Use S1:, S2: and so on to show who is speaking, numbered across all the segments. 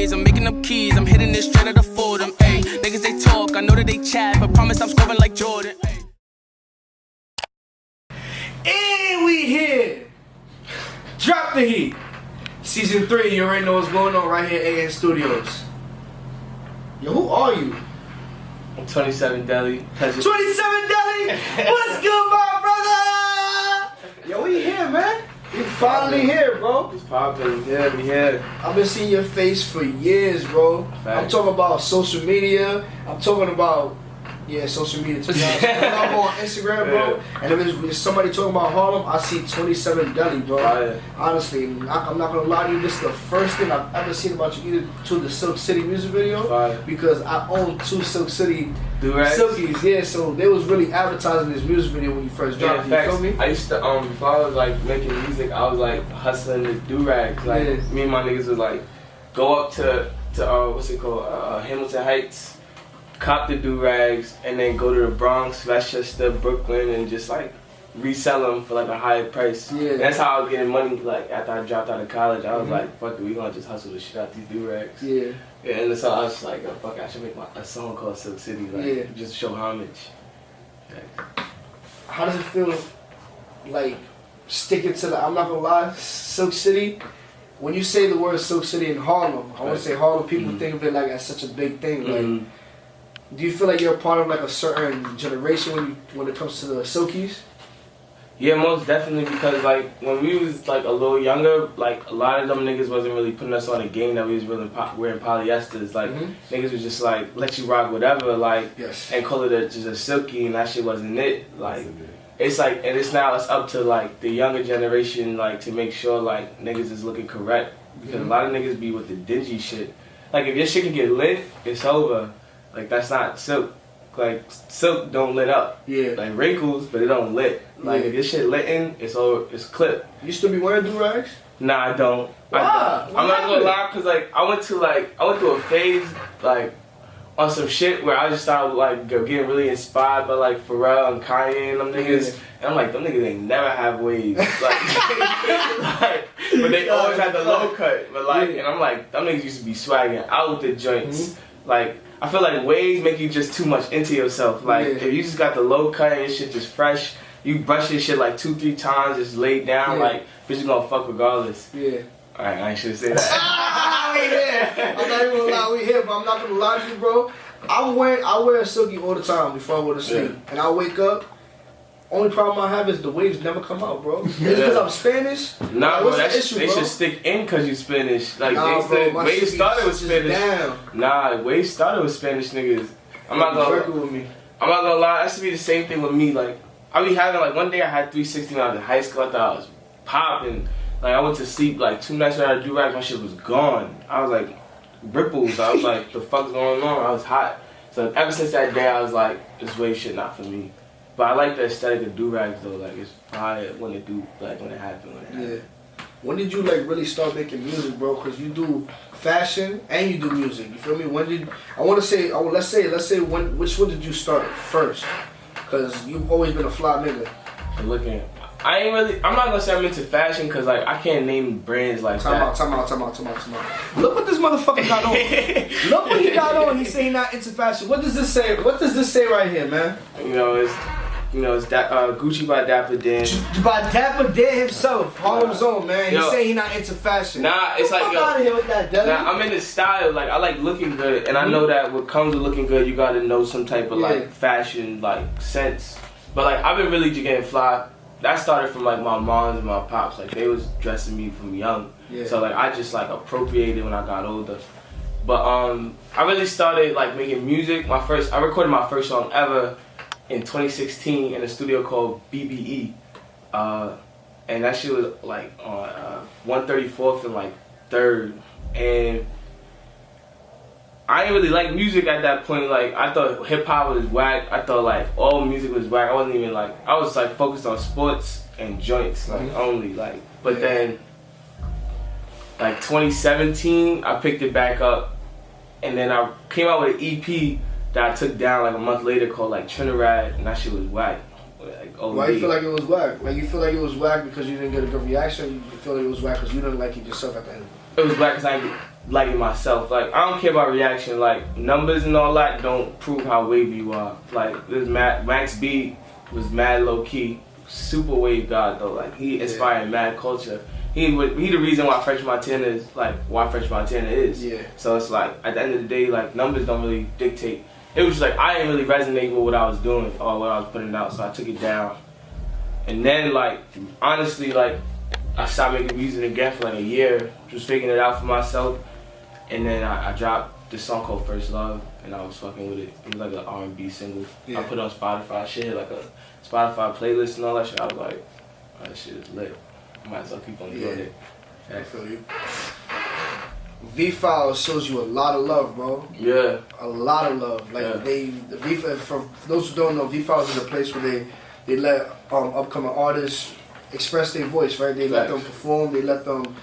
S1: ways, I'm making up keys, I'm hitting this straight out of Fordham, ayy. Niggas they talk, I know that they chat, but promise I'm scoring like Jordan, ayy.
S2: And we here. Drop the heat. Season 3, you already know what's going on right here at AN Studios. Yo, who are you?
S3: I'm 27 Deli.
S2: 27 Deli! What's good, my brother? Yo, we here, man. We finally here, bro.
S3: It's poppin'. Yeah, we here.
S2: I've been seeing your face for years, bro.
S3: Fact.
S2: I'm talking about social media. I'm talking about, social media, to be honest. I'm on Instagram, bro. And if there's somebody talking about Harlem, I see 27 Deli, bro.
S3: Fire.
S2: Honestly, I'm not gonna lie to you. This is the first thing I've ever seen about you, either to the Silk City music video,
S3: Fire.
S2: because I own 2 Silk City
S3: Do-rags?
S2: Silkies. Yeah, so they was really advertising this music video when you first dropped it. You feel me?
S3: I used to before I was like making music, I was like hustling the do-rags. Like me and my niggas would like go up to what's it called, Hamilton Heights, cop the do-rags, and then go to the Bronx, Westchester, Brooklyn, and just like resell them for like a higher price.
S2: Yeah.
S3: And that's how I was getting money. Like after I dropped out of college, I was like, fuck it, we gonna just hustle the shit out these do-rags.
S2: Yeah.
S3: And so I was just like, oh, fuck, I should make a song called Silk City, like just show homage.
S2: How does it feel, like, sticking to the, I'm not gonna lie, Silk City? When you say the word Silk City in Harlem, I want to say Harlem, people think of it like as such a big thing. Like, do you feel like you're a part of like a certain generation when it comes to the Silkies?
S3: Yeah, most definitely, because like when we was like a little younger, like a lot of them niggas wasn't really putting us on a game that we was really wearing polyesters. Like niggas was just like let you rock whatever, like and call it just a silky, and that shit wasn't it. Like it's like, and it's up to like the younger generation, like to make sure like niggas is looking correct, because a lot of niggas be with the dingy shit. Like if your shit can get lit, it's over. Like that's not silk. Like silk don't lit up. Yeah. Like wrinkles, but it don't lit. Like if your shit littin', it's over. It's clipped.
S2: You still be wearing do-rags?
S3: Nah, I don't.
S2: Why?
S3: I'm not gonna lie, cause like I went through a phase like on some shit where I just started like getting really inspired by like Pharrell and Kanye and them niggas. And I'm like, them niggas ain't never have waves. Like, but they always had the low cut. But like, and I'm like, them niggas used to be swagging out with the joints. Like, I feel like waves make you just too much into yourself. Like, if you just got the low cut and your shit just fresh, you brush your shit like 2-3 times, just laid down, like, bitch, you gonna fuck regardless. Yeah. Alright, I ain't should say that.
S2: We here. I'm not even gonna lie, we here, but I'm not gonna lie to you, bro. I wear a silky all the time before I go to sleep. And I wake up, only problem I have is the waves never come out, bro. Is it because I'm Spanish?
S3: Nah,
S2: like,
S3: bro, they should stick in because you Spanish. Like, waves started with Spanish. Nah, waves started with Spanish niggas. I'm not gonna lie, that should be the same thing with me. Like, I be having, like, one day I had 360 when I was in high school. I thought I was popping. Like, I went to sleep, like, 2 nights after I do rag, my shit was gone. I was like, ripples. I was like, the fuck's going on? I was hot. So ever since that day, I was like, this wave shit not for me. But I like the aesthetic of do-rags though. Like it's fire when it happens.
S2: Yeah. When did you like really start making music, bro? Cause you do fashion and you do music. You feel me? When did let's say which one did you start first? Cause you've always been a fly nigga.
S3: I'm not gonna say I'm into fashion because like I can't name brands like that.
S2: Time out. Look what this motherfucker got on. Look what he got on. He say he not into fashion. What does this say? What does this say right here, man?
S3: It's Gucci by Dapper Dan.
S2: By Dapper Dan himself, Harlem's own, man. He say he not into fashion.
S3: Nah, it's like
S2: out of here with that, Deli.
S3: Nah, I'm into style. Like I like looking good, and I know that what comes with looking good, you gotta know some type of like fashion like sense. But like I've been really getting fly. That started from like my moms and my pops. Like they was dressing me from young. Yeah. So like I just like appropriated when I got older. But I really started like making music. I recorded my first song ever in 2016 in a studio called BBE. And that shit was like on 134th and like 3rd. And I didn't really like music at that point. Like I thought hip hop was whack. I thought like all music was whack. I wasn't even like, I was like focused on sports and joints like only like. But then like 2017 I picked it back up, and then I came out with an EP that I took down like a month later called like Trinidad, and that shit was whack. Like,
S2: why you feel like it was whack? Like you feel like it was whack because you didn't get a good reaction? Or you feel like it was whack because you didn't like it yourself at the end?
S3: It was whack because lighting myself. Like, I don't care about reaction. Like, numbers and all that don't prove how wavy you are. Like, this Max B was mad low key, super wave god though. Like, he inspired mad culture. He the reason why French Montana is like why French Montana is.
S2: Yeah.
S3: So it's like at the end of the day, like numbers don't really dictate. It was just like I didn't really resonate with what I was doing or what I was putting out, so I took it down. And then like honestly, like I stopped making music again for like a year, just figuring it out for myself. And then I dropped this song called First Love, and I was fucking with it. It was like an R&B single.
S2: Yeah.
S3: I put it on Spotify, shit, like a Spotify playlist and all that shit. I was like, oh, that shit is lit. Might as well keep on doing it.
S2: I feel you. V-Files shows you a lot of love, bro.
S3: Yeah.
S2: A lot of love. Like for those who don't know, V-Files is a place where they let upcoming artists express their voice, right? They let them perform, they let them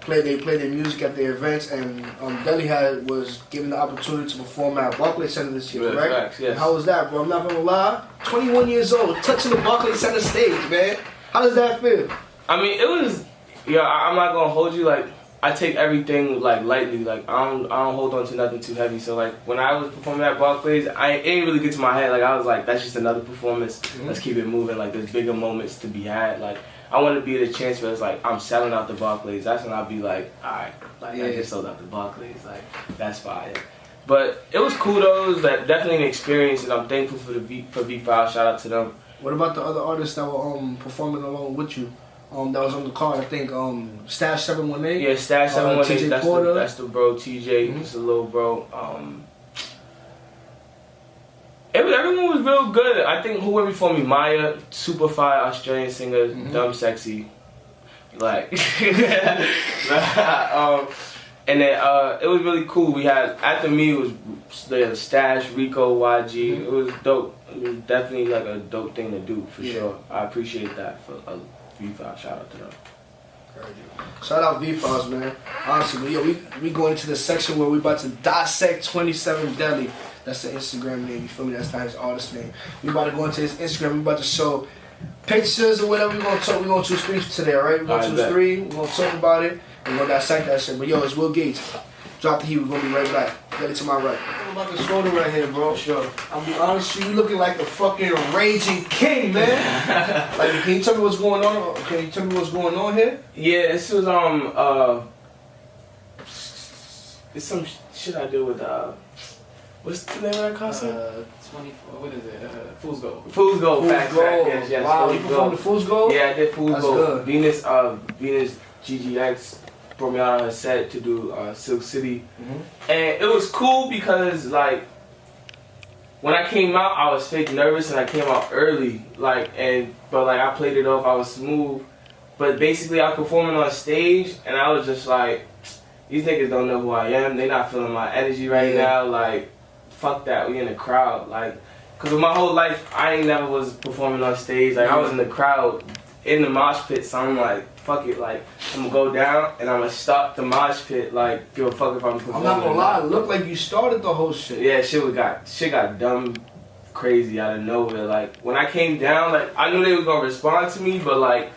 S2: play their music at their events, and Deli was given the opportunity to perform at Barclays Center this year, right?
S3: Facts, yes.
S2: How was that, bro? I'm not gonna lie. 21 years old, touching the Barclays Center stage, man. How does that feel?
S3: I mean, it was, I'm not gonna hold you, like, I take everything, like, lightly, like, I don't hold on to nothing too heavy, so, like, when I was performing at Barclays, it didn't really get to my head, like, I was like, that's just another performance, let's keep it moving, like, there's bigger moments to be had, like, I want to be at a chance where it's like, I'm selling out the Barclays, that's when I'll be like, alright, like, I just sold out the Barclays, like, that's fire. But it was cool though, it was like, definitely an experience, and I'm thankful for V-File, shout out to them.
S2: What about the other artists that were performing along with you? That was on the card, I think, Stash 718.
S3: Yeah, Stash 718, that's the bro, TJ,
S2: Mm-hmm.
S3: He's a little bro. Everyone was real good. I think who went before me, Maya, super fire Australian singer, dumb sexy. Like, and then it was really cool. We had, after me, it was Stash, Rico, YG. It was dope. It was definitely like a dope thing to do, for sure. I appreciate that for V-File. Shout out to them.
S2: Shout out V-Files, man. Honestly, we going into the section where we about to dissect 27 Deli. That's the Instagram name, you feel me? That's not his artist name. We about to go into his Instagram, we about to show pictures or whatever. We gonna choose three today, alright? We're gonna choose three, we're gonna talk about it, and we're gonna dissect that shit. But yo, it's Will Gates. Drop the heat, we're gonna be right back. Get it to my right. I'm about to shoulder right here, bro. Sure. I'll be honest with you, looking like the fucking raging king, man. Like, can you tell me what's going on? Can you tell me what's going on here?
S3: Yeah, this was it's some shit I do with what's the name of that concert?
S4: 24. What is it? Fool's Gold.
S3: Fool's Gold.
S2: Fool's Gold.
S3: Yes.
S2: Wow, you performed the Fool's Gold?
S3: Yeah, I did Fool's
S2: That's
S3: Gold.
S2: good.
S3: Venus GGX brought me out on her set to do Silk City, and it was cool because like when I came out, I was fake nervous and I came out early, but I played it off. I was smooth, but basically I was performing on stage and I was just like, these niggas don't know who I am. They not feeling my energy right now. Like, fuck that. We in the crowd. Like, cause with my whole life, I ain't never was performing on stage. Like, I was in the crowd, in the mosh pit. So I'm like, fuck it. Like, I'm gonna go down and I'm gonna stop the mosh pit. Like, give a fuck if I'm performing.
S2: I'm not gonna lie. It looked like you started the whole shit.
S3: Yeah, shit got dumb crazy out of nowhere. Like, when I came down, like, I knew they was gonna respond to me, but like,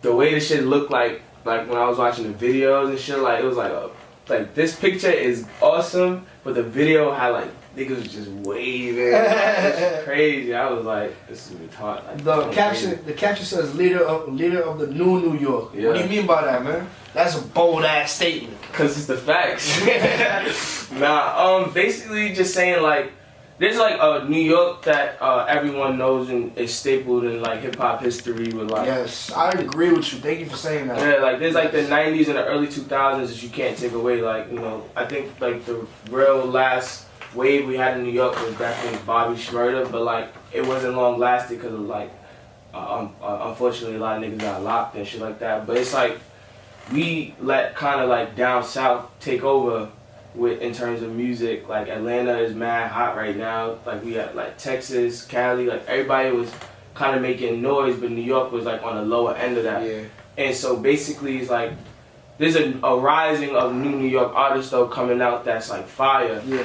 S3: the way the shit looked like when I was watching the videos and shit, like, it was like this picture is awesome, but the video had like niggas was just waving. It was crazy. I was like, this is retarded. Like,
S2: the caption says leader of the new York.
S3: Yeah.
S2: What do you mean by that, man? That's a bold ass statement.
S3: Cause it's the facts. Basically just saying like, there's like a New York that everyone knows and is stapled in like hip hop history with like.
S2: Yes, I agree with you. Thank you for saying that.
S3: Yeah, like there's like the 90s and the early 2000s that you can't take away. Like, you know, I think like the real last wave we had in New York was definitely Bobby Shmurda, but like it wasn't long lasting because of like unfortunately a lot of niggas got locked and shit like that. But it's like we let kind of like down south take over with in terms of music. Like Atlanta is mad hot right now. Like we got like Texas, Cali, like everybody was kind of making noise, but New York was like on the lower end of that.
S2: Yeah.
S3: And so basically it's like there's a rising of New York artists though coming out that's like fire.
S2: Yeah.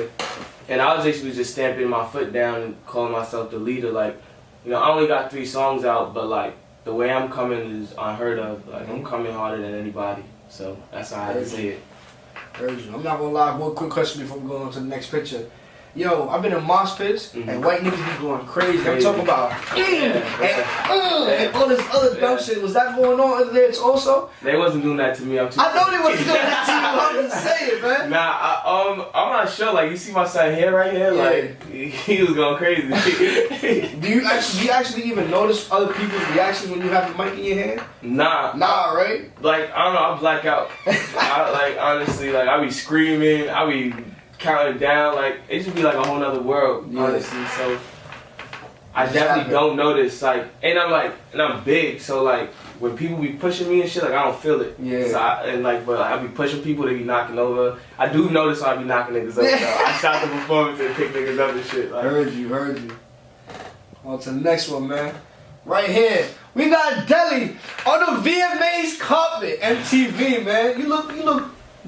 S3: And I was basically just stamping my foot down and calling myself the leader. Like, you know, I only got 3 songs out, but like the way I'm coming is unheard of. Like I'm coming harder than anybody. So that's how I had to say it.
S2: Heard you. I'm not gonna lie. One quick question before we go on to the next picture. Yo, I've been in mosh pits and white niggas be going crazy. I'm talking about and all this other dumb shit. Was that going on there also?
S3: They wasn't doing that to me.
S2: I know they wasn't doing that to you. I'm just saying, man.
S3: Nah, I'm not sure. Like, you see my son here, right here?
S2: Yeah.
S3: Like, he was going crazy.
S2: Do you actually even notice other people's reactions when you have the mic in your hand?
S3: Nah,
S2: right?
S3: like, I don't know. I black out. Like, honestly, like, I be screaming. I be counting down. Like, it just be like a whole nother world, honestly. So I definitely don't notice. Like, and I'm big, so like when people be pushing me and shit, like I don't feel it.
S2: Yeah.
S3: So but I be pushing people, they be knocking over. I do notice I be knocking niggas up. So I stop the performance and pick niggas up and shit. Like,
S2: Heard you. On to the next one, man. Right here, we got Deli on the VMAs carpet. MTV, man. You look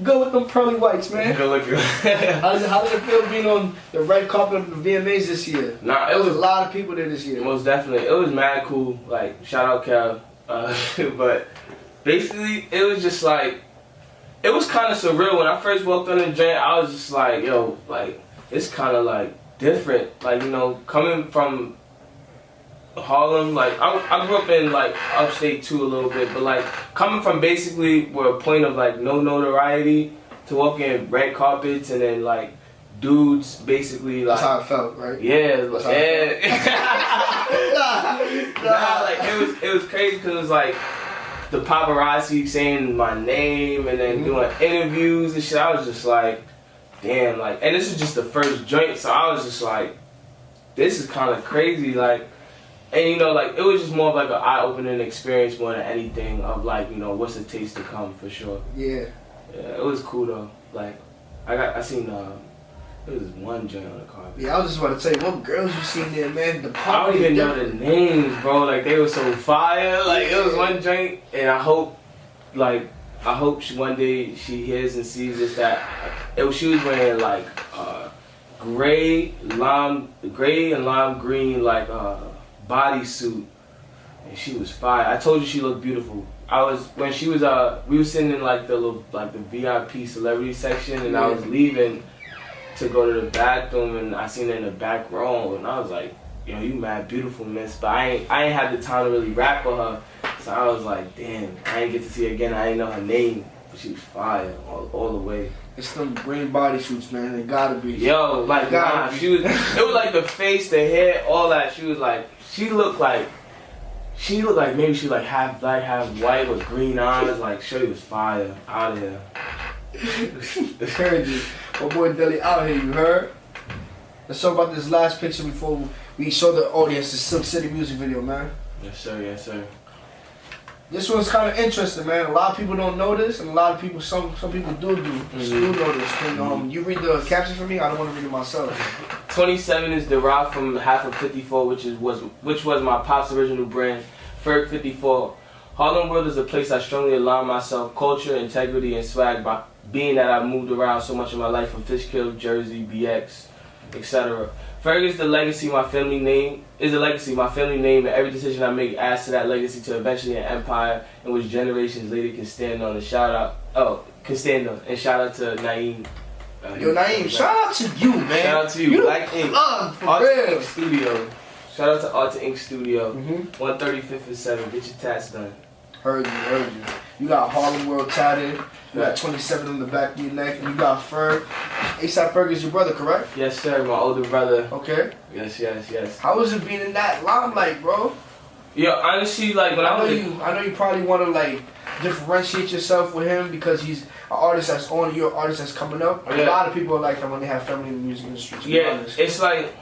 S2: good with them pearly whites, man.
S3: good looking.
S2: How did it feel being on the red carpet of the VMAs this year?
S3: Nah,
S2: There was a lot of people there this year.
S3: Most definitely. It was mad cool. Like, shout out Cal. But basically, it was just like, it was kind of surreal. When I first walked on the joint, I was just like, yo, like, it's kind of like different. Like, you know, coming from Harlem, like, I grew up in like upstate too a little bit, but like coming from basically where a point of like no notoriety to walking in red carpets and then like dudes basically like.
S2: That's how it felt, right?
S3: Yeah,
S2: That's how it
S3: nah, like it was crazy because it was like the paparazzi saying my name and then doing interviews and shit. I was just like, damn, like, and this is just the first joint, so I was just like, this is kind of crazy, like, and you know, like, it was just more of like an eye-opening experience more than anything of like, you know, what's the taste to come for sure.
S2: Yeah.
S3: Yeah, it was cool though. Like, I seen there was one joint on the carpet.
S2: Yeah, I was just about to tell you, what girls you seen there, man? The
S3: I don't even know the names, bro. Like, they were so fire. Like, it was one joint, and I hope one day she hears and sees this that she was wearing like gray and lime green like bodysuit, and she was fire. I told you she looked beautiful. When she was we were sitting in like the VIP celebrity section, and I was leaving to go to the bathroom, and I seen her in the back row, and I was like, yo, you mad beautiful, miss. But I ain't had the time to really rap with her, so I was like, damn, I ain't get to see her again. I ain't know her name, but she was fire all the way.
S2: It's them green bodysuits, man. They gotta be.
S3: Yo, like, nah, she was. It was like the face, the hair, all that. She was like, she looked like maybe she like half black, half white with green eyes. Like, she was fire out of here.
S2: Heard you. My boy Deli out here, you heard? Let's talk about this last picture before we show the audience the Silk City music video, man.
S3: Yes, sir. Yes, sir.
S2: This one's kind of interesting, man. A lot of people don't know this, and a lot of people, some people do know this. Can you read the caption for me? I don't want to read it myself.
S3: 27 is derived from half of 54, which was my pop's original brand, Ferg 54. Harlem World is a place I strongly align myself, culture, integrity, and swag by being that I've moved around so much in my life from Fishkill, Jersey, BX, etc. Ferg is the legacy my family name, and every decision I make adds to that legacy to eventually an empire in which generations later can stand on. And shout out to Naeem.
S2: Yo, Naeem, shout out to you, man.
S3: Shout out to you, Black Ink. Arta Ink Studio. Shout out to Arta Ink Studio. 135th and 7. Get your tats done.
S2: Heard you. You got Harlem World tatted. You got 27 on the back of your neck. And you got Ferg. A$AP Ferg is your brother, correct?
S3: Yes, sir. My older brother.
S2: Okay.
S3: Yes.
S2: How was it being in that limelight, bro?
S3: Yo, honestly, like when I
S2: know you probably want to like differentiate yourself with him because he's an artist that's on, you're an artist that's coming up. Yeah. A lot of people are like that when they have family in the music industry.
S3: Yeah, it's like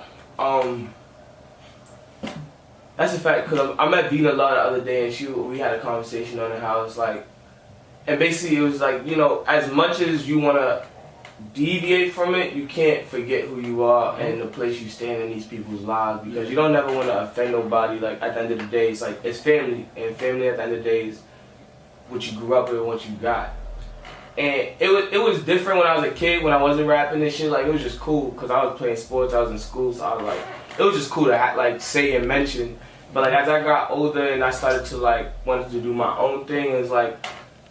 S3: that's a fact, because I met Dina Law the other day, and we had a conversation on how it's like, and basically it was like, you know, as much as you want to deviate from it, you can't forget who you are and the place you stand in these people's lives, because you don't never want to offend nobody. Like, at the end of the day, it's like, it's family, and family at the end of the day is what you grew up with and what you got. And it was different when I was a kid, when I wasn't rapping and shit. Like, it was just cool, because I was playing sports, I was in school, so I was like, it was just cool to like say and mention. But like, as I got older and I started to like wanted to do my own thing, it's like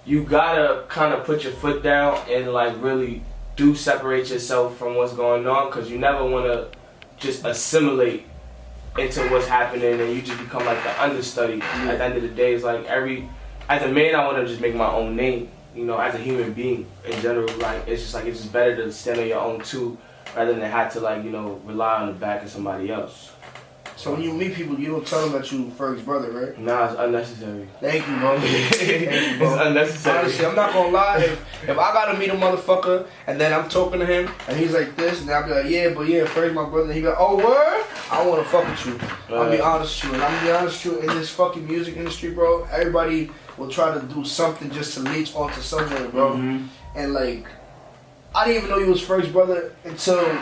S3: you gotta kind of put your foot down and like really do separate yourself from what's going on, because you never want to just assimilate into what's happening and you just become like the understudy. At the end of the day, it's like as a man, I want to just make my own name. You know, as a human being in general, like it's just better to stand on your own too, rather than have to like, you know, rely on the back of somebody else.
S2: So when you meet people, you don't tell them that you Ferg's brother, right?
S3: Nah, it's unnecessary.
S2: Thank you, bro. Thank you, bro.
S3: It's unnecessary.
S2: Honestly, I'm not gonna lie. If I gotta meet a motherfucker and then I'm talking to him and he's like this, and I'll be like, yeah, Ferg's my brother. And he be like, oh, word? I don't wanna fuck with you. I'll be honest with you. And I'm gonna be honest with you, in this fucking music industry, bro, everybody will try to do something just to leech onto somewhere, bro.
S3: Mm-hmm.
S2: And like, I didn't even know you was Ferg's brother until,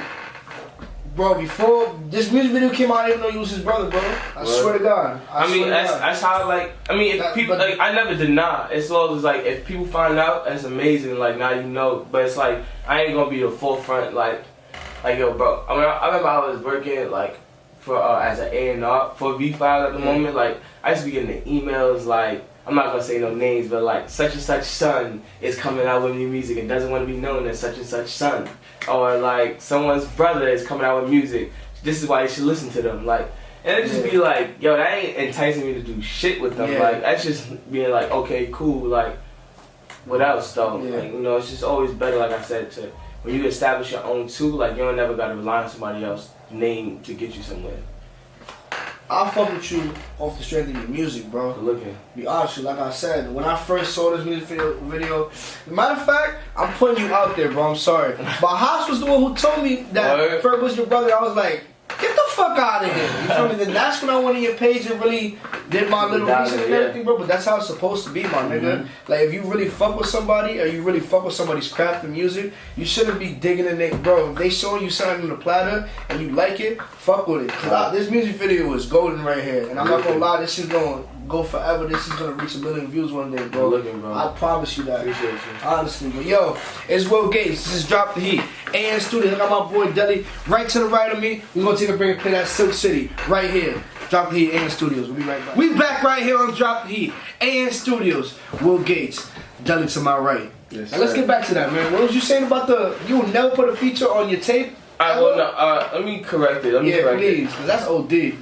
S2: bro, before this music video came out, I didn't know you was his brother, bro. I swear to God. I mean,
S3: that's how, like, I mean, if people, like, I never deny. It's always like, if people find out, that's amazing. Like, now you know. But it's like, I ain't gonna be the forefront, like, yo, bro. I mean, I remember I was working, like, for, as an A&R for V5 at the moment. Like, I used to be getting the emails, like, I'm not gonna say no names, but like, such and such son is coming out with new music and doesn't want to be known as such and such son. Or like, someone's brother is coming out with music. This is why you should listen to them. Like, and it just be like, yo, that ain't enticing me to do shit with them. Like, that's just being like, okay, cool. Like, what else though? Like, you know, it's just always better, like I said, to when you establish your own too. Like, you don't never gotta rely on somebody else's name to get you somewhere.
S2: I'll fuck with you off the strength of your music, bro.
S3: Good looking.
S2: Be honest with you, like I said, when I first saw this music video, matter of fact, I'm putting you out there, bro. I'm sorry. But Haas was the one who told me that Ferg was your brother. I was like, get the fuck out of here. You feel me? Then that's when I went on your page and really did my little research and everything, bro. But that's how it's supposed to be, my nigga. Like, if you really fuck with somebody or you really fuck with somebody's craft and music, you shouldn't be digging in it, bro. If they showing you something on the platter and you like it, fuck with it. Cause this music video is golden right here. And I'm not gonna lie, this is gonna go forever. This is gonna reach 1 million views one day, bro. I promise you that.
S3: Appreciate you.
S2: Honestly. But yo, it's Will Gates. This is Drop the Heat. AN Studios. I got my boy Deli right to the right of me. We're gonna take a break and play that Silk City right here. Drop the Heat, AN Studios. We'll be right back. We back right here on Drop the Heat. AN Studios. Will Gates. Deli to my right.
S3: Yes,
S2: now let's get back to that, man. What was you saying about you will never put a feature on your tape?
S3: Well, no, let me correct it.
S2: Please, because that's OD.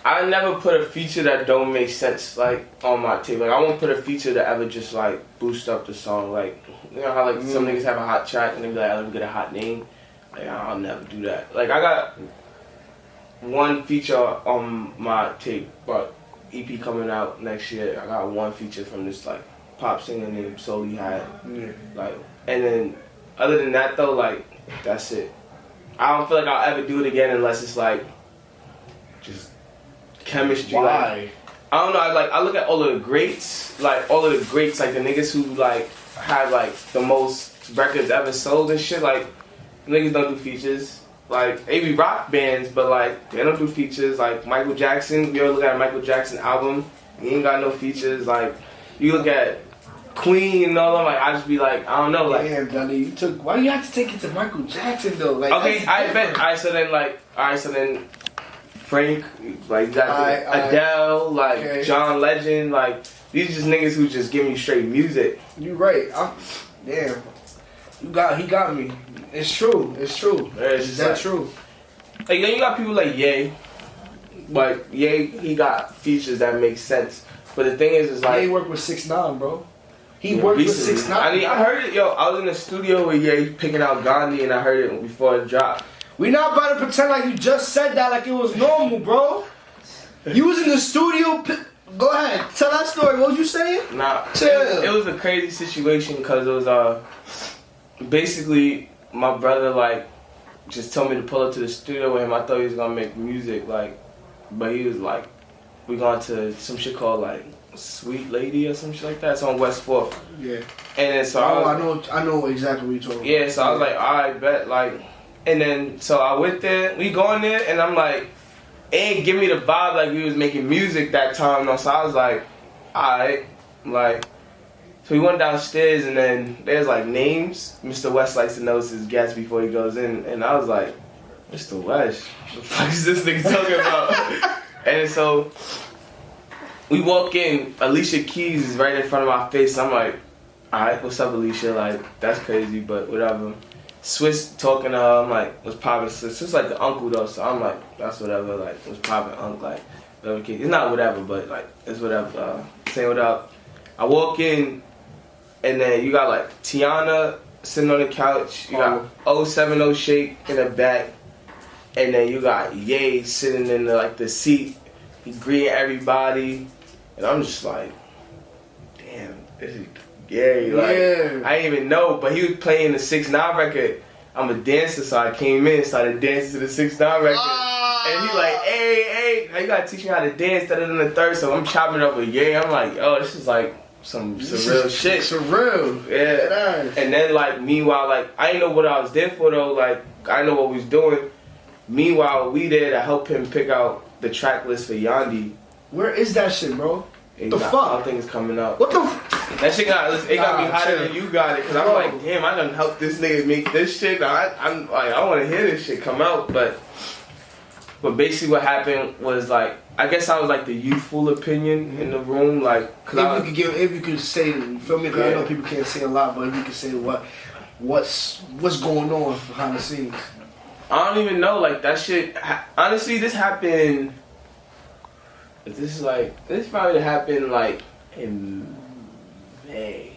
S3: I never put a feature that don't make sense, like, on my tape. Like, I won't put a feature that ever just, like, boost up the song. Like, you know how, like, some niggas have a hot track and they be like, let me get a hot name? Like, I'll never do that. Like, I got one feature on my tape, but EP coming out next year. I got one feature from this, like, pop singer named Soli Had. Like, and then, other than that, though, like, that's it. I don't feel like I'll ever do it again unless it's, like, just chemistry.
S2: Why?
S3: Like, I don't know. I look at all of the greats, like the niggas who like have like the most records ever sold and shit. Like, niggas don't do features. Like, they be rock bands, but like they don't do features. Like Michael Jackson, you ever look at a Michael Jackson album? He ain't got no features. Like, you look at Queen and all them. Like, I just be like, I don't know. Like,
S2: damn, Dudley, why do you have to take it to Michael Jackson though? Like,
S3: okay, I bet. So then. Frank, like, you got Adele, like, John Legend, like, these just niggas who just give me straight music.
S2: You right. Damn. He got me. It's true. It's that true.
S3: Like, then you got people like Ye. But Ye, he got features that make sense. But the thing is like,
S2: Ye worked with 6ix9ine, bro. He worked with 6ix9ine.
S3: I mean, I heard it, yo. I was in the studio with Ye picking out Gandhi, and I heard it before it dropped.
S2: We not about to pretend like you just said that like it was normal, bro. You was in the studio. Go ahead, tell that story. What was you saying?
S3: Nah, it was a crazy situation because it was basically my brother like just told me to pull up to the studio with him. I thought he was gonna make music, like, but he was like, we going to some shit called like Sweet Lady or some shit like that. It's on West 4th.
S2: Yeah.
S3: And then so
S2: I know exactly what you're talking about.
S3: Yeah, so I was like, alright, bet, like. And then, so I went there, we go in there, and I'm like, it ain't give me the vibe like we was making music that time, though. So I was like, alright, like, so we went downstairs, and then there's like names. Mr. West likes to know his guests before he goes in, and I was like, Mr. West, what the fuck is this nigga talking about? And so, we walk in, Alicia Keys is right in front of my face, I'm like, alright, what's up, Alicia? Like, that's crazy, but whatever. Swiss talking to her, I'm like, what's poppin'? Swiss like the uncle though, so I'm like, that's whatever, like, what's poppin', uncle, like, whatever. It's not whatever, but like, it's whatever. Saying what up. I walk in, and then you got like Tiana sitting on the couch, you got 070 Shake in the back, and then you got Ye sitting in the seat, he greeting everybody, and I'm just like, damn, this is Gary. Like, I didn't even know, but he was playing the 6ix9ine record. I'm a dancer, so I came in and started dancing to the 6ix9ine record. And he like, hey, you gotta teach me how to dance, that in the third. So I'm chopping it up with Ye. I'm like, oh, this is like some real shit.
S2: Surreal.
S3: Yeah. And then like, meanwhile, like, I didn't know what I was there for though. Like, I didn't know what we was doing. Meanwhile, we there to help him pick out the track list for Yandhi.
S2: Where is that shit, bro? The fuck?
S3: I don't think it's coming up.
S2: What the
S3: That shit got me hotter than you got it, cause I'm like, damn, I done helped this nigga make this shit. I'm like, I want to hear this shit come out, but basically what happened was like, I guess I was like the youthful opinion in the room, like, cause
S2: if you could say, you feel me? Cause I know people can't say a lot, but if you could say what's going on behind the scenes.
S3: I don't even know, like that shit. Honestly, this happened. This probably happened like in May,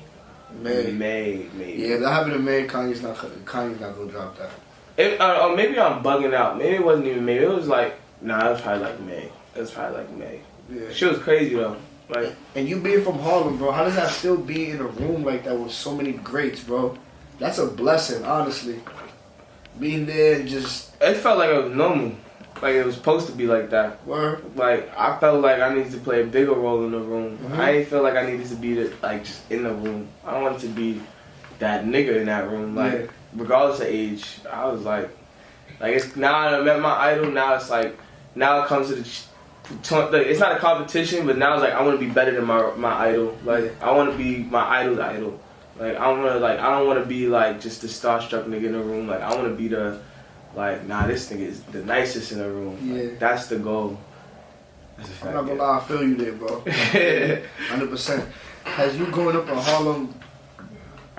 S3: maybe.
S2: Yeah, if that happened in May, Kanye's not gonna drop that.
S3: Or maybe I'm bugging out. Maybe it wasn't even May. It was like, nah, it was probably like May. Yeah. Shit was crazy though. Like,
S2: and you being from Harlem, bro, how does that still be in a room like that with so many greats, bro? That's a blessing, honestly. Being there and just...
S3: It felt like it was normal. Like it was supposed to be like that.
S2: Word.
S3: Like I felt like I needed to play a bigger role in the room. I didn't feel like I needed to be just in the room. I wanted to be that nigga in that room. Like regardless of age, I was like it's now I met my idol. Now it's like now it comes to it's not a competition, but now it's like I want to be better than my idol. Like I want to be my idol's idol. Like I don't want to be like just the starstruck nigga in the room. Like I want to be the this nigga is the nicest in the room.
S2: Yeah.
S3: Like, that's the goal. That's a fact.
S2: I'm not gonna lie, I feel you there, bro. 100%. Has you growing up in Harlem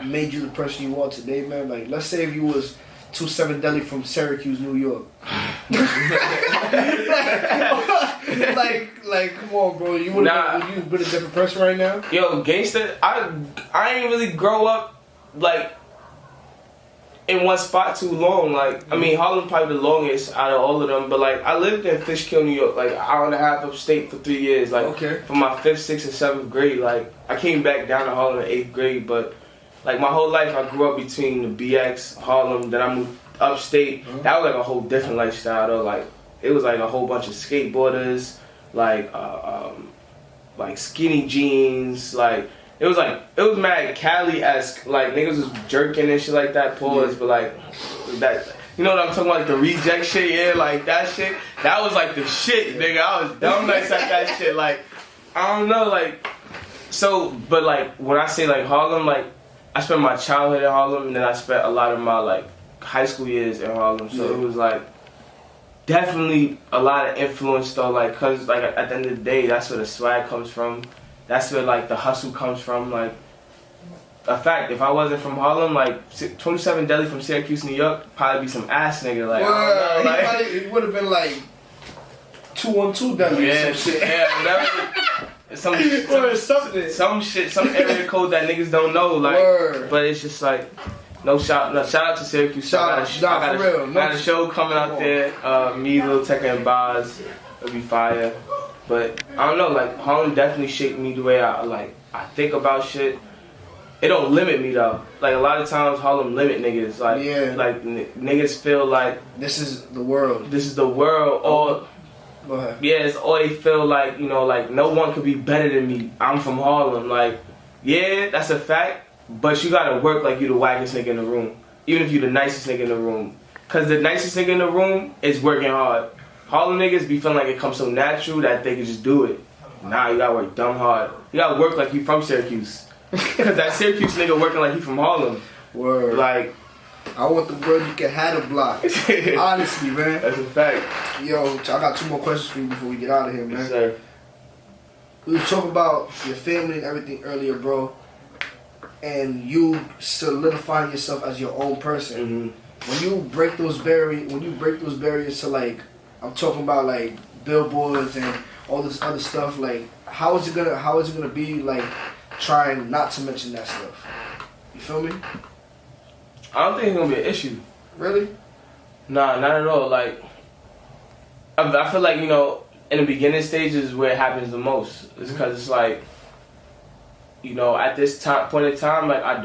S2: made you the person you are today, man? Like, let's say if you was 27 Deli from Syracuse, New York. like, come on, bro. You would have been a different person right now?
S3: Yo, gangsta, I ain't really grow up, like, in one spot too long. Like, I mean, Harlem probably the longest out of all of them, but, like, I lived in Fishkill, New York, like, an hour and a half upstate for 3 years. Like, from my 5th, 6th, and 7th grade. Like, I came back down to Harlem in 8th grade, but, like, my whole life I grew up between the BX, Harlem, then I moved upstate. That was, like, a whole different lifestyle, though. Like, it was, like, a whole bunch of skateboarders, like skinny jeans, like, it was mad Cali-esque, like, niggas was jerking and shit like that, pause, but, like, that, you know what I'm talking about, like, the reject shit, yeah, like, that shit, that was, like, the shit, nigga, I was dumb nice at that shit, like, I don't know, like, so, but, like, when I say, like, Harlem, like, I spent my childhood in Harlem, and then I spent a lot of my, like, high school years in Harlem, so it was, like, definitely a lot of influence, though, like, cause, like, at the end of the day, that's where the swag comes from. That's where, like, the hustle comes from. Like, a fact, if I wasn't from Harlem, like, 27 Deli from Syracuse, New York, probably be some ass nigga. Like, I don't know, like,
S2: it would have been like 212 Deli or some shit.
S3: Yeah, some area code that niggas don't know. Like, but it's just like, shout out to Syracuse. I got a show coming out there. Me, Lil Tecca, and Boz. It'll be fire. But I don't know, like, Harlem definitely shaped me the way I think about shit. It don't limit me though. Like, a lot of times Harlem limit niggas. Like, niggas feel like
S2: this is the world.
S3: Or
S2: go ahead.
S3: Yes, or they feel like, you know, like, no one could be better than me. I'm from Harlem. Like, yeah, that's a fact. But you gotta work like you the wackest nigga in the room. Even if you the nicest nigga in the room. Cause the nicest nigga in the room is working hard. Harlem niggas be feeling like it comes so natural that they can just do it. Nah, you gotta work dumb hard. You gotta work like you from Syracuse. Cause that Syracuse nigga working like he from Harlem.
S2: Word.
S3: Like,
S2: I want the world you can have the block. Honestly, man.
S3: That's a fact.
S2: Yo, I got 2 more questions for you before we get out of here, man.
S3: Yes, sir.
S2: We was talking about your family and everything earlier, bro. and you solidifying yourself as your own person. When you break those barriers to like, I'm talking about like billboards and all this other stuff. Like, how is it gonna be like trying not to mention that stuff? You feel me?
S3: I don't think it's gonna be an issue.
S2: Really?
S3: Nah, not at all. Like, I feel like, you know, in the beginning stages is where it happens the most. It's because it's like, you know, at this point in time, like I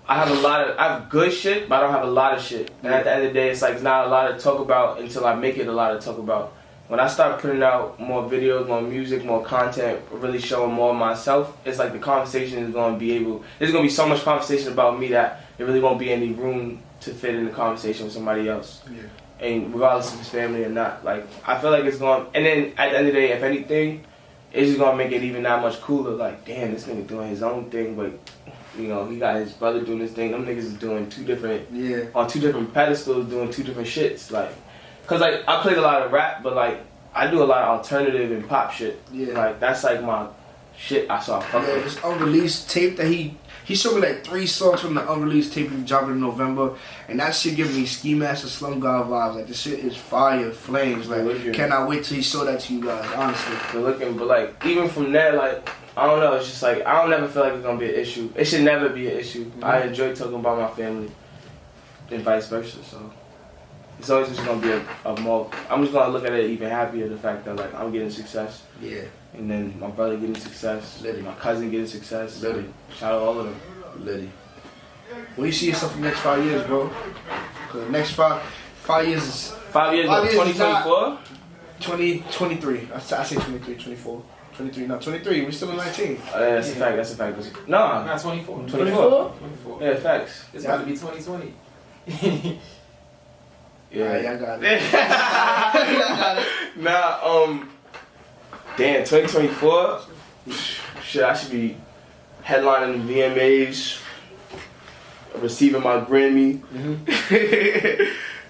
S3: have good shit, but I don't have a lot of shit. And at the end of the day, it's like it's not a lot to talk about until I make it a lot to talk about. When I start putting out more videos, more music, more content, really showing more of myself, it's like the conversation is going to be there's going to be so much conversation about me that there really won't be any room to fit in the conversation with somebody else. Yeah. And regardless of his family or not. Like, I feel like it's going, and then at the end of the day, if anything, it's just going to make it even that much cooler. Like, damn, this nigga doing his own thing, but, you know, he got his brother doing his thing. Them niggas is doing on two different pedestals, doing two different shits. Like, cause like I played a lot of rap, but like I do a lot of alternative and pop shit. Yeah. Like that's like my shit. I saw.
S2: Yeah, this unreleased tape that he showed me like 3 songs from the unreleased tape he dropped in November, and that shit giving me Ski Master, Slum God vibes. Like this shit is fire, flames. Like cannot wait till he show that to you guys. Honestly.
S3: Good looking, but like even from there, like I don't know. It's just like I don't never feel like it's gonna be an issue. It should never be an issue. I enjoy talking about my family, and vice versa. So. It's always just gonna be a more. I'm just gonna look at it even happier, the fact that like I'm getting success. Yeah. And then my brother getting success. Liddy. My cousin getting success. Liddy. Shout out all of them.
S2: Liddy. Where do you see yourself in the next 5 years, bro? Cause the next 5 years is
S3: 5 years. 2024.
S2: 2023. I say 23, 24. 23, no, 23. We're still in 19.
S3: That's a fact. That's a fact. No,
S4: not 24.
S3: 24. Yeah, facts.
S4: It's about to be 2020.
S2: Yeah, I got it.
S3: Nah, damn, 2024. Shit, I should be headlining the VMAs, receiving my Grammy,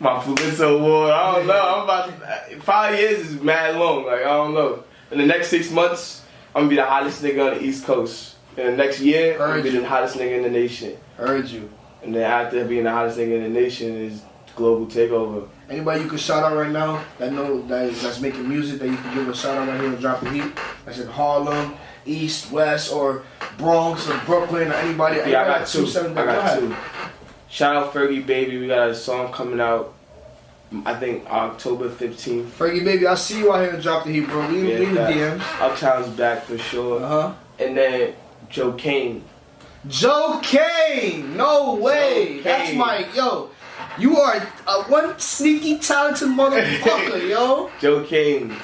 S3: my Pulitzer Award. I don't know. I'm about to, 5 years is mad long. Like I don't know. In the next 6 months, I'm gonna be the hottest nigga on the East Coast. In the next year, I'm gonna be the hottest nigga in the nation.
S2: Heard you.
S3: And then after being the hottest nigga in the nation is global takeover.
S2: Anybody you can shout out right now that's making music that you can give a shout out right here and Drop the Heat? That's in Harlem, East, West, or Bronx, or Brooklyn, or anybody.
S3: Yeah, I got 2. I got 2. Shout out Fergie Baby. We got a song coming out, I think October 15th.
S2: Fergie Baby, I see you out here and Drop the Heat, bro. We in the DMs.
S3: Uptown's back for sure. And then Joe Kane.
S2: Joe Kane! No way! That's my, yo. You are one sneaky, talented motherfucker, yo.
S3: Joe Kane.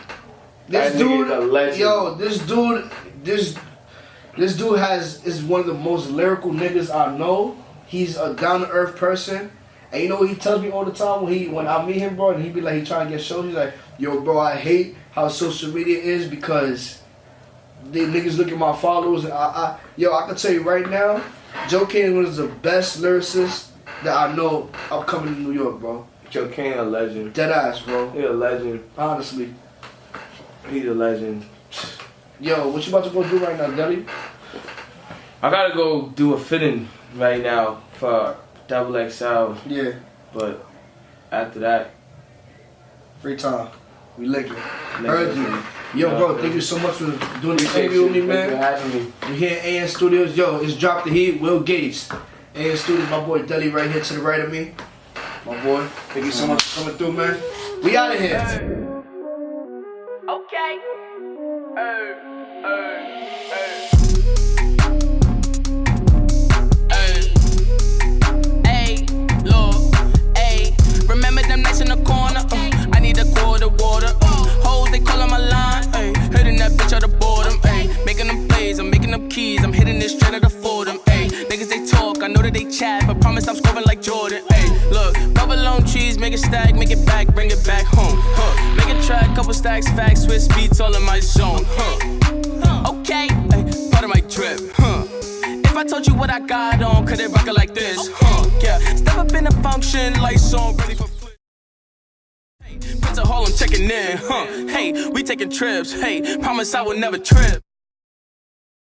S2: This dude,
S3: is a legend.
S2: Yo, this dude is one of the most lyrical niggas I know. He's a down-to-earth person. And you know what he tells me all the time when I meet him, bro, and he be like, he trying to get shows, he's like, yo, bro, I hate how social media is because the niggas look at my followers, and I can tell you right now, Joe Kane is one of the best lyricists that I know upcoming in New York, bro.
S3: Joe Kane a legend.
S2: Dead ass, bro.
S3: He a legend.
S2: Honestly.
S3: He's a legend.
S2: Yo, what you about to go do right now, Deli?
S3: I gotta go do a fitting right now for Double XL.
S2: Yeah.
S3: But after that,
S2: free time. We linking. Heard you. Yo, bro, thank you so much for doing this interview with me, man.
S3: Thank you for having me.
S2: We're here at AN Studios. Yo, it's Drop the Heat, Will Gates. AN Studios, my boy Deli right here to the right of me. My boy, thank you so much for coming through, man. We out of here.
S1: Okay. Hey, Lord, hey. Remember them nights in the corner? I need a quart of water. Hoes, they call on my line. Ay, hitting that bitch out of boredom. Ay, making them plays, I'm making them keys. I'm hitting this straight out of Fordham. Ay, niggas they talk, I know that they chat, but promise I'm scoring like Jordan. Ay, look, provolone cheese, make it stack, make it back, bring it back home. Make a track, couple stacks, facts, Swiss beats all in my zone. Okay, ay, part of my drip. If I told you what I got on, could it rock it like this? Yeah, step up in the function, lights on, ready for. Prince of Harlem checking in, Hey, we taking trips. Hey, promise I will never trip.